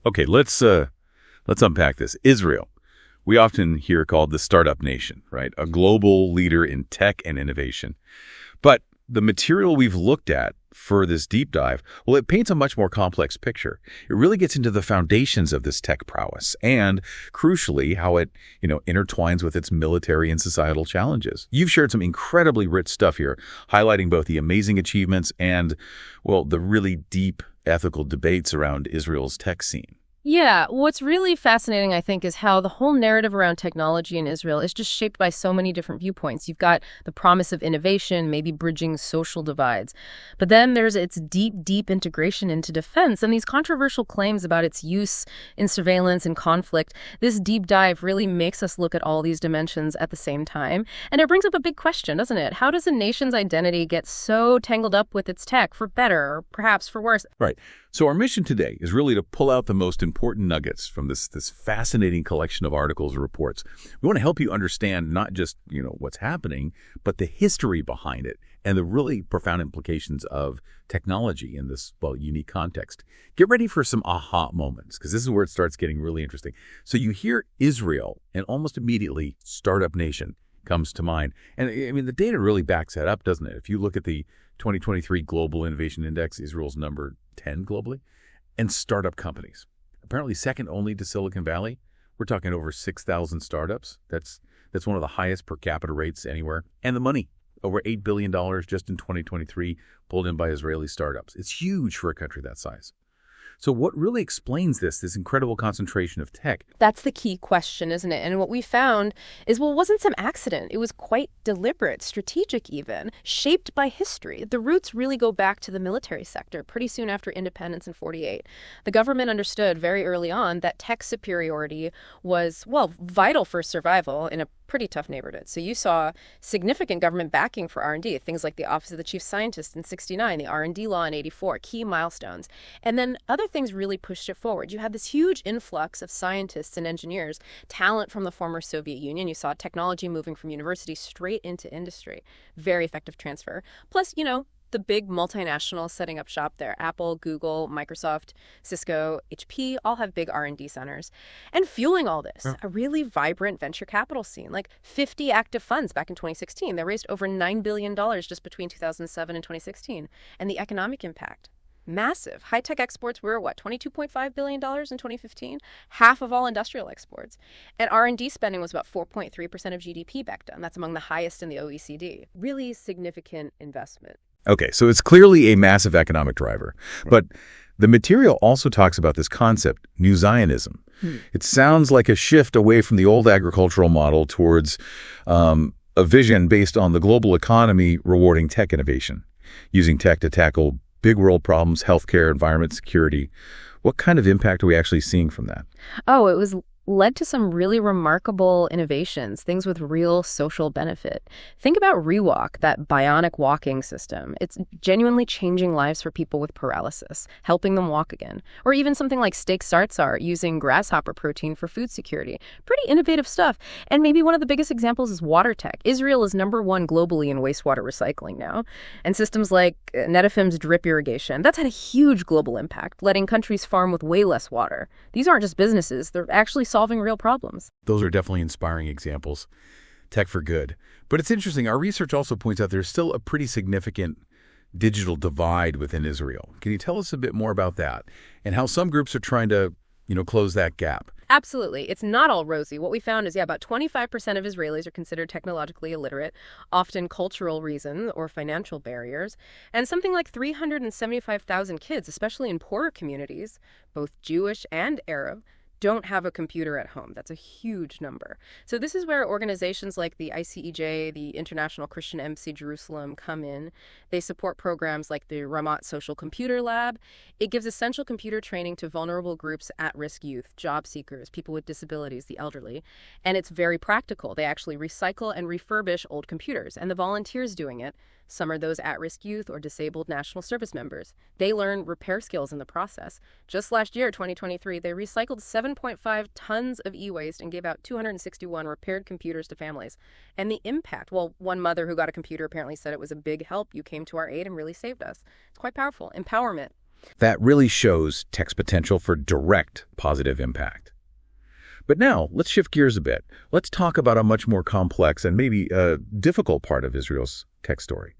Okay, let's unpack this. Israel. We often hear called the startup nation, right? A global leader in tech and innovation. But the material we've looked at for this deep dive, well, it paints a much more complex picture. It really gets into the foundations of this tech prowess and, crucially, how it, intertwines with its military and societal challenges. You've shared some incredibly rich stuff here, highlighting both the amazing achievements and, well, the really deep ethical debates around Israel's tech scene. Yeah, what's really fascinating, I think, is how the whole narrative around technology in Israel is just shaped by so many different viewpoints. You've got the promise of innovation, maybe bridging social divides. But then there's its deep, deep integration into defense and these controversial claims about its use in surveillance and conflict. This deep dive really makes us look at all these dimensions at the same time. And it brings up a big question, doesn't it? How does a nation's identity get so tangled up with its tech, for better or perhaps for worse? Right. So our mission today is really to pull out the most important nuggets from this fascinating collection of articles and reports. We want to help you understand not just, what's happening, but the history behind it and the really profound implications of technology in this, unique context. Get ready for some aha moments, because this is where it starts getting really interesting. So you hear Israel, and almost immediately, startup nation comes to mind. And I mean, the data really backs that up, doesn't it? If you look at the 2023 Global Innovation Index, Israel's number 10 globally, and startup companies. Apparently second only to Silicon Valley. We're talking over 6,000 startups. That's one of the highest per capita rates anywhere. And the money, over $8 billion just in 2023, pulled in by Israeli startups. It's huge for a country that size. So what really explains this incredible concentration of tech? That's the key question, isn't it? And what we found is, well, it wasn't some accident. It was quite deliberate, strategic even, shaped by history. The roots really go back to the military sector pretty soon after independence in 1948. The government understood very early on that tech superiority was, vital for survival in a pretty tough neighborhood. So you saw significant government backing for R&D, things like the Office of the Chief Scientist in 1969, the R&D law in 1984, key milestones. And then other things really pushed it forward. You had this huge influx of scientists and engineers, talent from the former Soviet Union. You saw technology moving from university straight into industry. Very effective transfer. Plus, the big multinationals setting up shop there. Apple, Google, Microsoft, Cisco, HP all have big R&D centers. And fueling all this, a really vibrant venture capital scene, like 50 active funds back in 2016. They raised over $9 billion just between 2007 and 2016. And the economic impact, massive. High-tech exports were, $22.5 billion in 2015? Half of all industrial exports. And R&D spending was about 4.3% of GDP back then. That's among the highest in the OECD. Really significant investment. Okay, so it's clearly a massive economic driver. But the material also talks about this concept, New Zionism. It sounds like a shift away from the old agricultural model towards a vision based on the global economy rewarding tech innovation, using tech to tackle big world problems, healthcare, environment, security. What kind of impact are we actually seeing from that? Oh, it was led to some really remarkable innovations, things with real social benefit. Think about ReWalk, that bionic walking system. It's genuinely changing lives for people with paralysis, helping them walk again. Or even something like Steak Sartsar, using grasshopper protein for food security. Pretty innovative stuff. And maybe one of the biggest examples is water tech. Israel is #1 globally in wastewater recycling now. And systems like Netafim's drip irrigation, that's had a huge global impact, letting countries farm with way less water. These aren't just businesses, they're actually solving real problems. Those are definitely inspiring examples. Tech for good. But it's interesting. Our research also points out there's still a pretty significant digital divide within Israel. Can you tell us a bit more about that and how some groups are trying to, close that gap? Absolutely. It's not all rosy. What we found is, about 25% of Israelis are considered technologically illiterate, often cultural reasons or financial barriers. And something like 375,000 kids, especially in poorer communities, both Jewish and Arab, don't have a computer at home. That's a huge number. So this is where organizations like the ICEJ, the International Christian Embassy Jerusalem, come in. They support programs like the Ramat Social Computer Lab. It gives essential computer training to vulnerable groups, at-risk youth, job seekers, people with disabilities, the elderly. And it's very practical. They actually recycle and refurbish old computers. And the volunteers doing it, some are those at-risk youth or disabled national service members. They learn repair skills in the process. Just last year, 2023, they recycled 7.5 tons of e-waste and gave out 261 repaired computers to families. And the impact, one mother who got a computer apparently said it was a big help. You came to our aid and really saved us. It's quite powerful. Empowerment. That really shows tech's potential for direct positive impact. But now, let's shift gears a bit. Let's talk about a much more complex and maybe difficult part of Israel's tech story.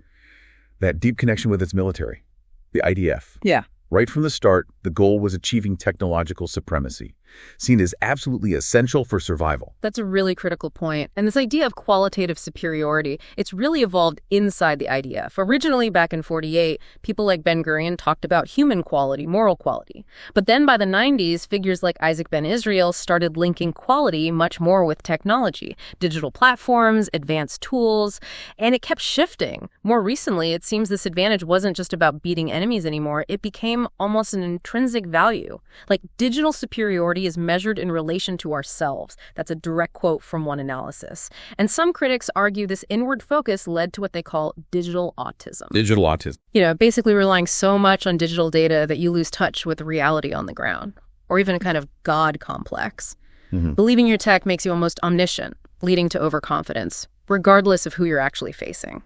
That deep connection with its military, the IDF. Yeah. Right from the start, the goal was achieving technological supremacy, seen as absolutely essential for survival. That's a really critical point. And this idea of qualitative superiority, it's really evolved inside the IDF. Originally, back in 48, people like Ben-Gurion talked about human quality, moral quality. But then by the 90s, figures like Isaac Ben Israel started linking quality much more with technology, digital platforms, advanced tools, and it kept shifting. More recently, it seems this advantage wasn't just about beating enemies anymore. It became almost an intrinsic value. Like, digital superiority is measured in relation to ourselves. That's a direct quote from one analysis. And some critics argue this inward focus led to what they call digital autism. Digital autism. Basically relying so much on digital data that you lose touch with reality on the ground, or even a kind of God complex. Believing your tech makes you almost omniscient, leading to overconfidence, regardless of who you're actually facing.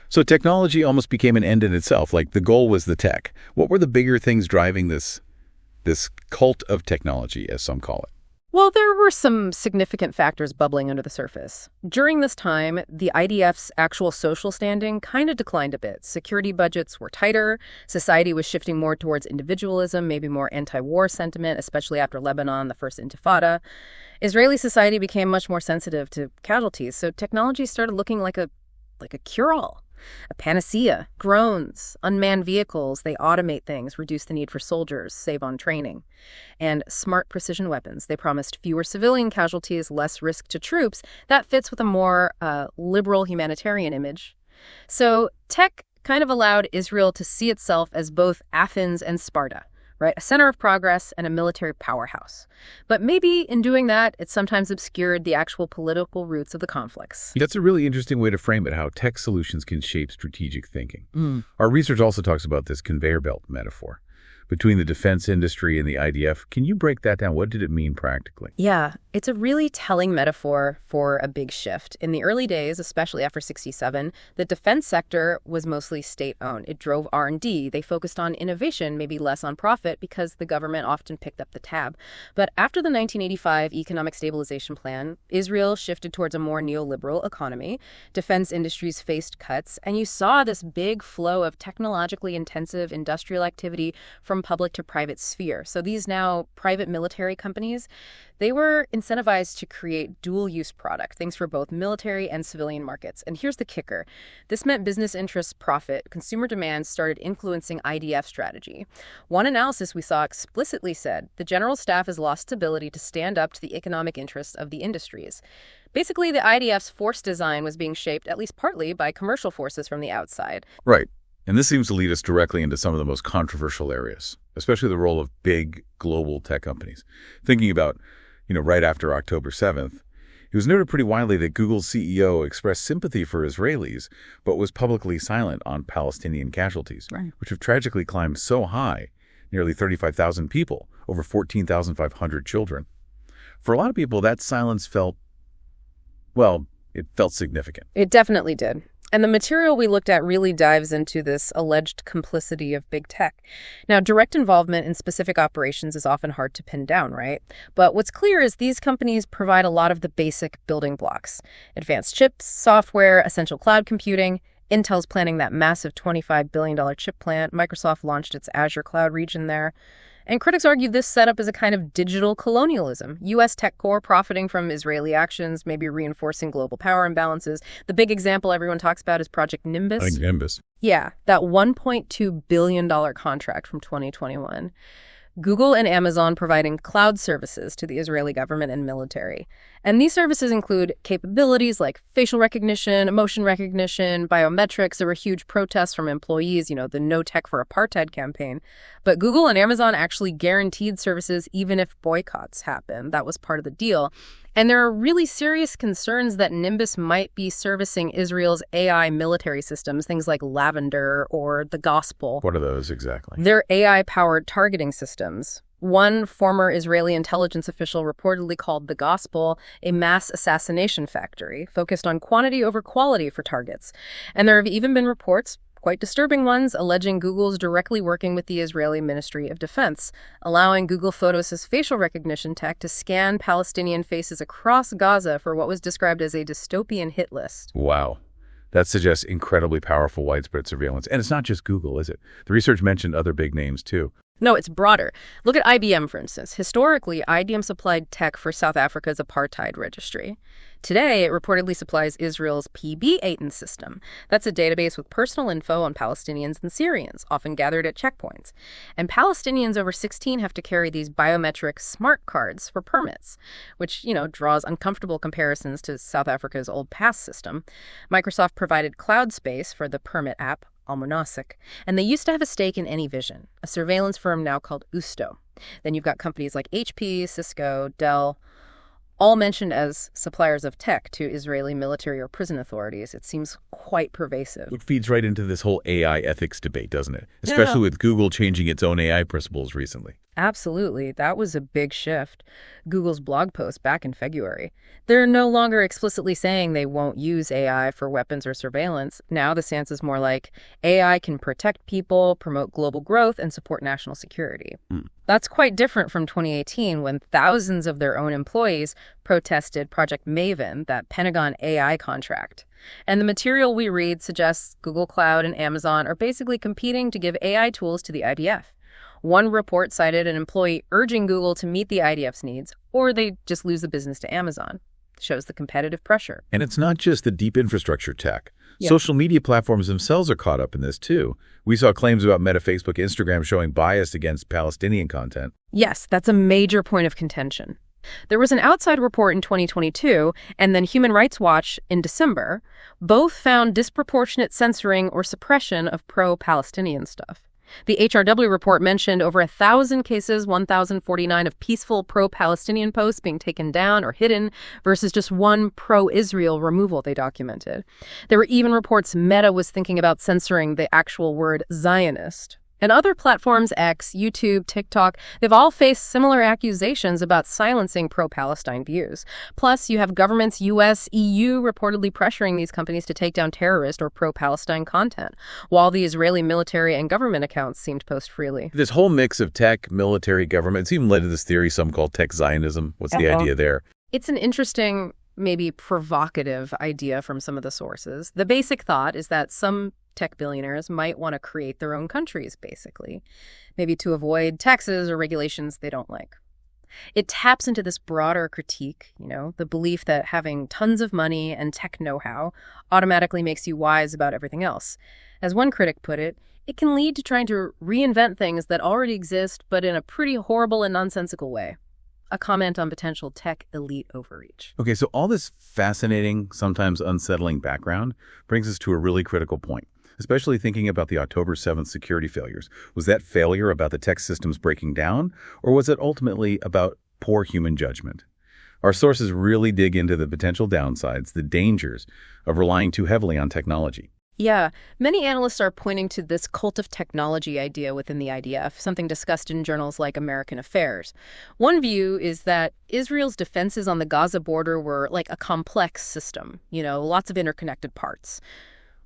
So technology almost became an end in itself, like the goal was the tech. What were the bigger things driving this cult of technology, as some call it? Well, there were some significant factors bubbling under the surface. During this time, the IDF's actual social standing kind of declined a bit. Security budgets were tighter, society was shifting more towards individualism, maybe more anti-war sentiment, especially after Lebanon, the first Intifada. Israeli society became much more sensitive to casualties, so technology started looking like a cure-all. A panacea, drones, unmanned vehicles, they automate things, reduce the need for soldiers, save on training. And smart precision weapons, they promised fewer civilian casualties, less risk to troops. That fits with a more liberal humanitarian image. So tech kind of allowed Israel to see itself as both Athens and Sparta, right? A center of progress and a military powerhouse. But maybe in doing that, it sometimes obscured the actual political roots of the conflicts. That's a really interesting way to frame it, how tech solutions can shape strategic thinking. Our research also talks about this conveyor belt metaphor between the defense industry and the IDF. Can you break that down? What did it mean practically? Yeah, it's a really telling metaphor for a big shift. In the early days, especially after 67, the defense sector was mostly state-owned. It drove R&D. They focused on innovation, maybe less on profit, because the government often picked up the tab. But after the 1985 Economic Stabilization Plan, Israel shifted towards a more neoliberal economy. Defense industries faced cuts, and you saw this big flow of technologically intensive industrial activity from public to private sphere. So these now private military companies, they were incentivized to create dual-use product, things for both military and civilian markets. And here's the kicker. This meant business interests profit, consumer demand started influencing IDF strategy. One analysis we saw explicitly said the general staff has lost ability to stand up to the economic interests of the industries. Basically, the IDF's force design was being shaped, at least partly, by commercial forces from the outside. Right. And this seems to lead us directly into some of the most controversial areas, especially the role of big global tech companies. Thinking about, right after October 7th, it was noted pretty widely that Google's CEO expressed sympathy for Israelis, but was publicly silent on Palestinian casualties, Right. which have tragically climbed so high, nearly 35,000 people, over 14,500 children. For a lot of people, that silence felt significant. It definitely did. And the material we looked at really dives into this alleged complicity of big tech. Now, direct involvement in specific operations is often hard to pin down, right? But what's clear is these companies provide a lot of the basic building blocks. Advanced chips, software, essential cloud computing. Intel's planning that massive $25 billion chip plant. Microsoft launched its Azure cloud region there. And critics argue this setup is a kind of digital colonialism. U.S. tech core profiting from Israeli actions, maybe reinforcing global power imbalances. The big example everyone talks about is Project Nimbus. I think Nimbus. Yeah, that $1.2 billion contract from 2021. Google and Amazon providing cloud services to the Israeli government and military. And these services include capabilities like facial recognition, emotion recognition, biometrics. There were huge protests from employees, the No Tech for Apartheid campaign. But Google and Amazon actually guaranteed services even if boycotts happened. That was part of the deal. And there are really serious concerns that Nimbus might be servicing Israel's AI military systems, things like Lavender or the Gospel. What are those exactly? They're AI-powered targeting systems. One former Israeli intelligence official reportedly called the Gospel a mass assassination factory, focused on quantity over quality for targets. And there have even been reports, quite disturbing ones alleging Google's directly working with the Israeli Ministry of Defense, allowing Google Photos' facial recognition tech to scan Palestinian faces across Gaza for what was described as a dystopian hit list. Wow. That suggests incredibly powerful widespread surveillance. And it's not just Google, is it? The research mentioned other big names, too. No, it's broader. Look at IBM, for instance. Historically, IBM supplied tech for South Africa's apartheid registry. Today, it reportedly supplies Israel's PB-ATON system. That's a database with personal info on Palestinians and Syrians, often gathered at checkpoints. And Palestinians over 16 have to carry these biometric smart cards for permits, which, draws uncomfortable comparisons to South Africa's old pass system. Microsoft provided cloud space for the permit app, Almonasik, and they used to have a stake in AnyVision, a surveillance firm now called Usto. Then you've got companies like HP, Cisco, Dell, all mentioned as suppliers of tech to Israeli military or prison authorities. It seems quite pervasive. It feeds right into this whole AI ethics debate, doesn't it? Especially with Google changing its own AI principles recently. Absolutely. That was a big shift. Google's blog post back in February. They're no longer explicitly saying they won't use AI for weapons or surveillance. Now the stance is more like AI can protect people, promote global growth, and support national security. That's quite different from 2018 when thousands of their own employees protested Project Maven, that Pentagon AI contract. And the material we read suggests Google Cloud and Amazon are basically competing to give AI tools to the IDF. One report cited an employee urging Google to meet the IDF's needs, or they just lose the business to Amazon. Shows the competitive pressure. And it's not just the deep infrastructure tech. Yeah. Social media platforms themselves are caught up in this, too. We saw claims about Meta, Facebook, Instagram showing bias against Palestinian content. Yes, that's a major point of contention. There was an outside report in 2022, and then Human Rights Watch in December. Both found disproportionate censoring or suppression of pro-Palestinian stuff. The HRW report mentioned over 1,000 cases, 1,049 of peaceful pro-Palestinian posts being taken down or hidden versus just one pro-Israel removal they documented. There were even reports Meta was thinking about censoring the actual word Zionist. And other platforms, X, YouTube, TikTok, they've all faced similar accusations about silencing pro-Palestine views. Plus, you have governments, US, EU, reportedly pressuring these companies to take down terrorist or pro-Palestine content, while the Israeli military and government accounts seem to post freely. This whole mix of tech, military, government, it's even led to this theory some call tech Zionism. What's the idea there? It's an interesting, maybe provocative idea from some of the sources. The basic thought is that some tech billionaires might want to create their own countries, basically, maybe to avoid taxes or regulations they don't like. It taps into this broader critique, the belief that having tons of money and tech know-how automatically makes you wise about everything else. As one critic put it, it can lead to trying to reinvent things that already exist, but in a pretty horrible and nonsensical way. A comment on potential tech elite overreach. Okay, so all this fascinating, sometimes unsettling background brings us to a really critical point, especially thinking about the October 7th security failures. Was that failure about the tech systems breaking down, or was it ultimately about poor human judgment? Our sources really dig into the potential downsides, the dangers of relying too heavily on technology. Yeah, many analysts are pointing to this cult of technology idea within the IDF, something discussed in journals like American Affairs. One view is that Israel's defenses on the Gaza border were like a complex system, lots of interconnected parts,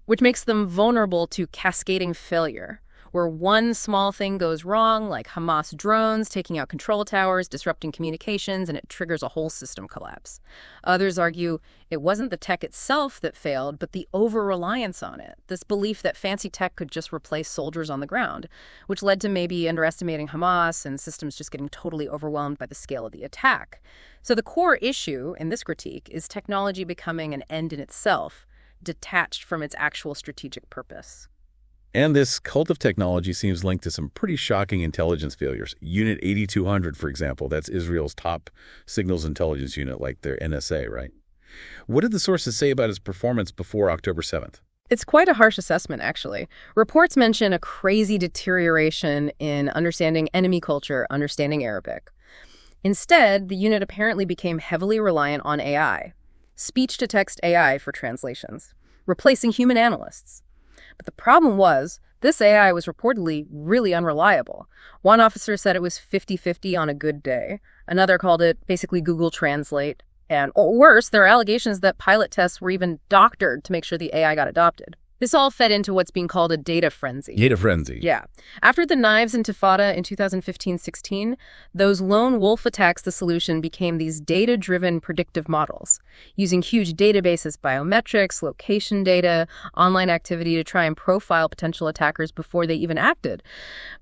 which makes them vulnerable to cascading failure, where one small thing goes wrong, like Hamas drones taking out control towers, disrupting communications, and it triggers a whole system collapse. Others argue it wasn't the tech itself that failed, but the over-reliance on it, this belief that fancy tech could just replace soldiers on the ground, which led to maybe underestimating Hamas and systems just getting totally overwhelmed by the scale of the attack. So the core issue in this critique is technology becoming an end in itself, detached from its actual strategic purpose. And this cult of technology seems linked to some pretty shocking intelligence failures. Unit 8200, for example, that's Israel's top signals intelligence unit, like their NSA, right? What did the sources say about its performance before October 7th? It's quite a harsh assessment, actually. Reports mention a crazy deterioration in understanding enemy culture, understanding Arabic. Instead, the unit apparently became heavily reliant on AI, speech-to-text AI for translations, replacing human analysts. But the problem was, this AI was reportedly really unreliable. One officer said it was 50-50 on a good day. Another called it basically Google Translate. And worse, there are allegations that pilot tests were even doctored to make sure the AI got adopted. This all fed into what's being called a data frenzy. Data frenzy. Yeah. After the Knives Intifada in 2015-16, those lone wolf attacks, the solution became these data-driven predictive models, using huge databases, biometrics, location data, online activity to try and profile potential attackers before they even acted.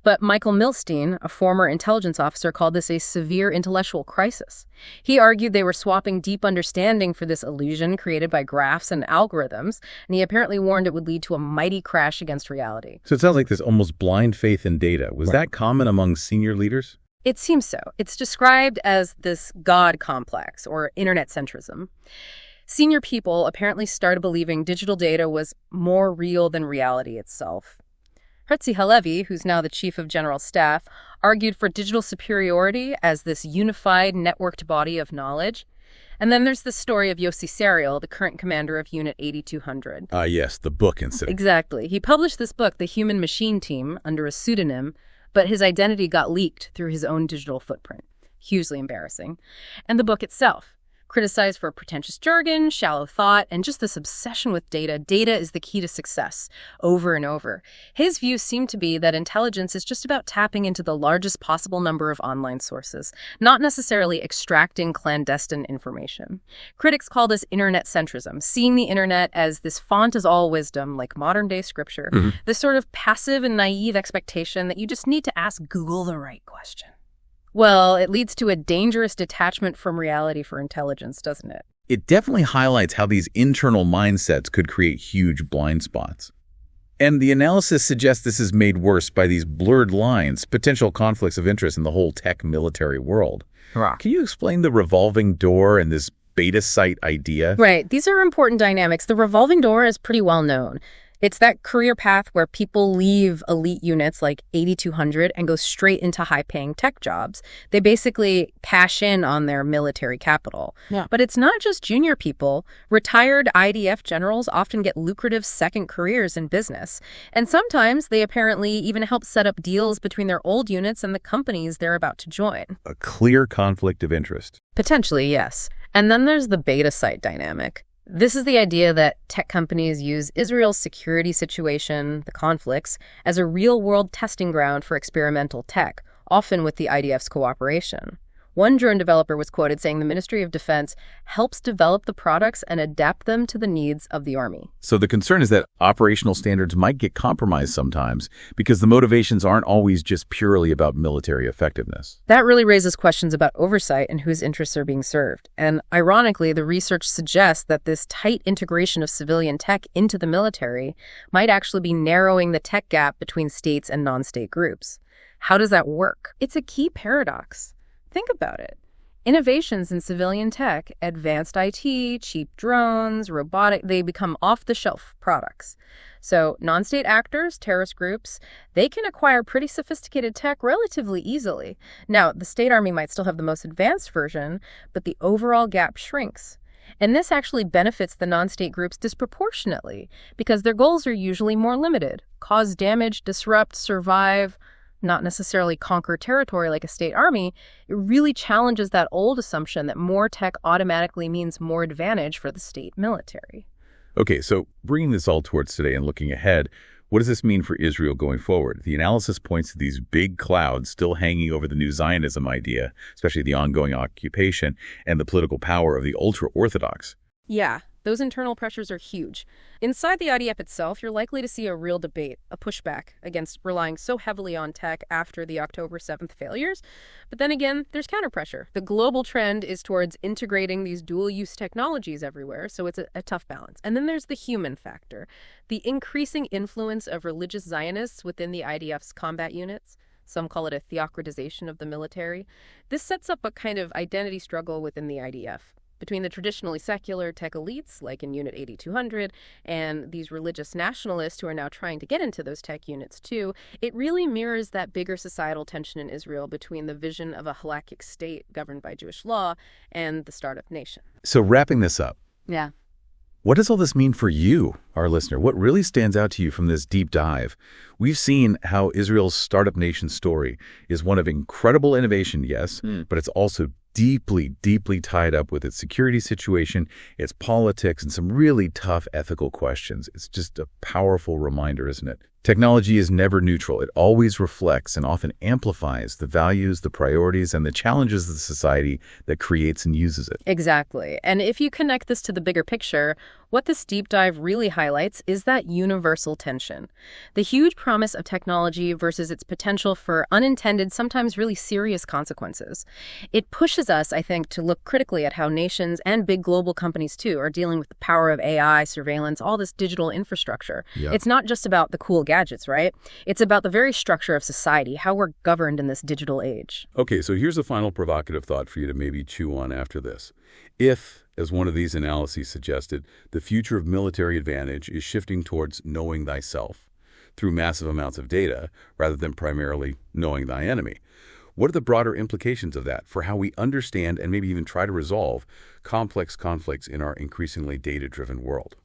But Michael Milstein, a former intelligence officer, called this a severe intellectual crisis. He argued they were swapping deep understanding for this illusion created by graphs and algorithms, and he apparently warned it would lead to a mighty crash against reality. So it sounds like this almost blind faith in data. Was that common among senior leaders? It seems so. It's described as this God complex, or internet centrism. Senior people apparently started believing digital data was more real than reality itself. Herzi Halevi, who's now the chief of general staff, argued for digital superiority as this unified, networked body of knowledge. And then there's the story of Yossi Serial, the current commander of Unit 8200. Yes, the book incident. Exactly. He published this book, The Human Machine Team, under a pseudonym, but his identity got leaked through his own digital footprint. Hugely embarrassing. And the book itself, criticized for pretentious jargon, shallow thought, and just this obsession with data. Data is the key to success, over and over. His view seemed to be that intelligence is just about tapping into the largest possible number of online sources, not necessarily extracting clandestine information. Critics call this internet centrism, seeing the internet as this font is all wisdom, like modern-day scripture, this sort of passive and naive expectation that you just need to ask Google the right question. Well, it leads to a dangerous detachment from reality for intelligence, doesn't it? It definitely highlights how these internal mindsets could create huge blind spots. And the analysis suggests this is made worse by these blurred lines, potential conflicts of interest in the whole tech military world. Can you explain the revolving door and this beta site idea? Right. These are important dynamics. The revolving door is pretty well known. It's that career path where people leave elite units like 8200 and go straight into high-paying tech jobs. They basically cash in on their military capital. Yeah. But it's not just junior people. Retired IDF generals often get lucrative second careers in business. And sometimes they apparently even help set up deals between their old units and the companies they're about to join. A clear conflict of interest. Potentially, yes. And then there's the beta site dynamic. This is the idea that tech companies use Israel's security situation, the conflicts, as a real-world testing ground for experimental tech, often with the IDF's cooperation. One drone developer was quoted saying the Ministry of Defense helps develop the products and adapt them to the needs of the Army. So the concern is that operational standards might get compromised sometimes because the motivations aren't always just purely about military effectiveness. That really raises questions about oversight and whose interests are being served. And ironically, the research suggests that this tight integration of civilian tech into the military might actually be narrowing the tech gap between states and non-state groups. How does that work? It's a key paradox. Think about it. Innovations in civilian tech, advanced IT, cheap drones, robotic, they become off-the-shelf products. So non-state actors, terrorist groups, they can acquire pretty sophisticated tech relatively easily. Now, the state army might still have the most advanced version, but the overall gap shrinks. And this actually benefits the non-state groups disproportionately because their goals are usually more limited: cause damage, disrupt, survive, not necessarily conquer territory like a state army. It really challenges that old assumption that more tech automatically means more advantage for the state military. Okay, so bringing this all towards today and looking ahead, what does this mean for Israel going forward? The analysis points to these big clouds still hanging over the new Zionism idea, especially the ongoing occupation and the political power of the ultra-Orthodox. Yeah, those internal pressures are huge. Inside the IDF itself, you're likely to see a real debate, a pushback against relying so heavily on tech after the October 7th failures. But then again, there's counterpressure. The global trend is towards integrating these dual-use technologies everywhere, so it's a tough balance. And then there's the human factor, the increasing influence of religious Zionists within the IDF's combat units. Some call it a theocratization of the military. This sets up a kind of identity struggle within the IDF. Between the traditionally secular tech elites, like in Unit 8200, and these religious nationalists who are now trying to get into those tech units too, it really mirrors that bigger societal tension in Israel between the vision of a halakhic state governed by Jewish law and the startup nation. So wrapping this up. Yeah. What does all this mean for you, our listener? What really stands out to you from this deep dive? We've seen how Israel's startup nation story is one of incredible innovation, yes, but it's also deeply, deeply tied up with its security situation, its politics, and some really tough ethical questions. It's just a powerful reminder, isn't it? Technology is never neutral. It always reflects and often amplifies the values, the priorities, and the challenges of the society that creates and uses it. Exactly. And if you connect this to the bigger picture, what this deep dive really highlights is that universal tension. The huge promise of technology versus its potential for unintended, sometimes really serious consequences. It pushes us, I think, to look critically at how nations and big global companies, too, are dealing with the power of AI, surveillance, all this digital infrastructure. Yeah. It's not just about the cool gadgets, right? It's about the very structure of society, how we're governed in this digital age. Okay, so here's a final provocative thought for you to maybe chew on after this. If, as one of these analyses suggested, the future of military advantage is shifting towards knowing thyself through massive amounts of data rather than primarily knowing thy enemy, what are the broader implications of that for how we understand and maybe even try to resolve complex conflicts in our increasingly data-driven world?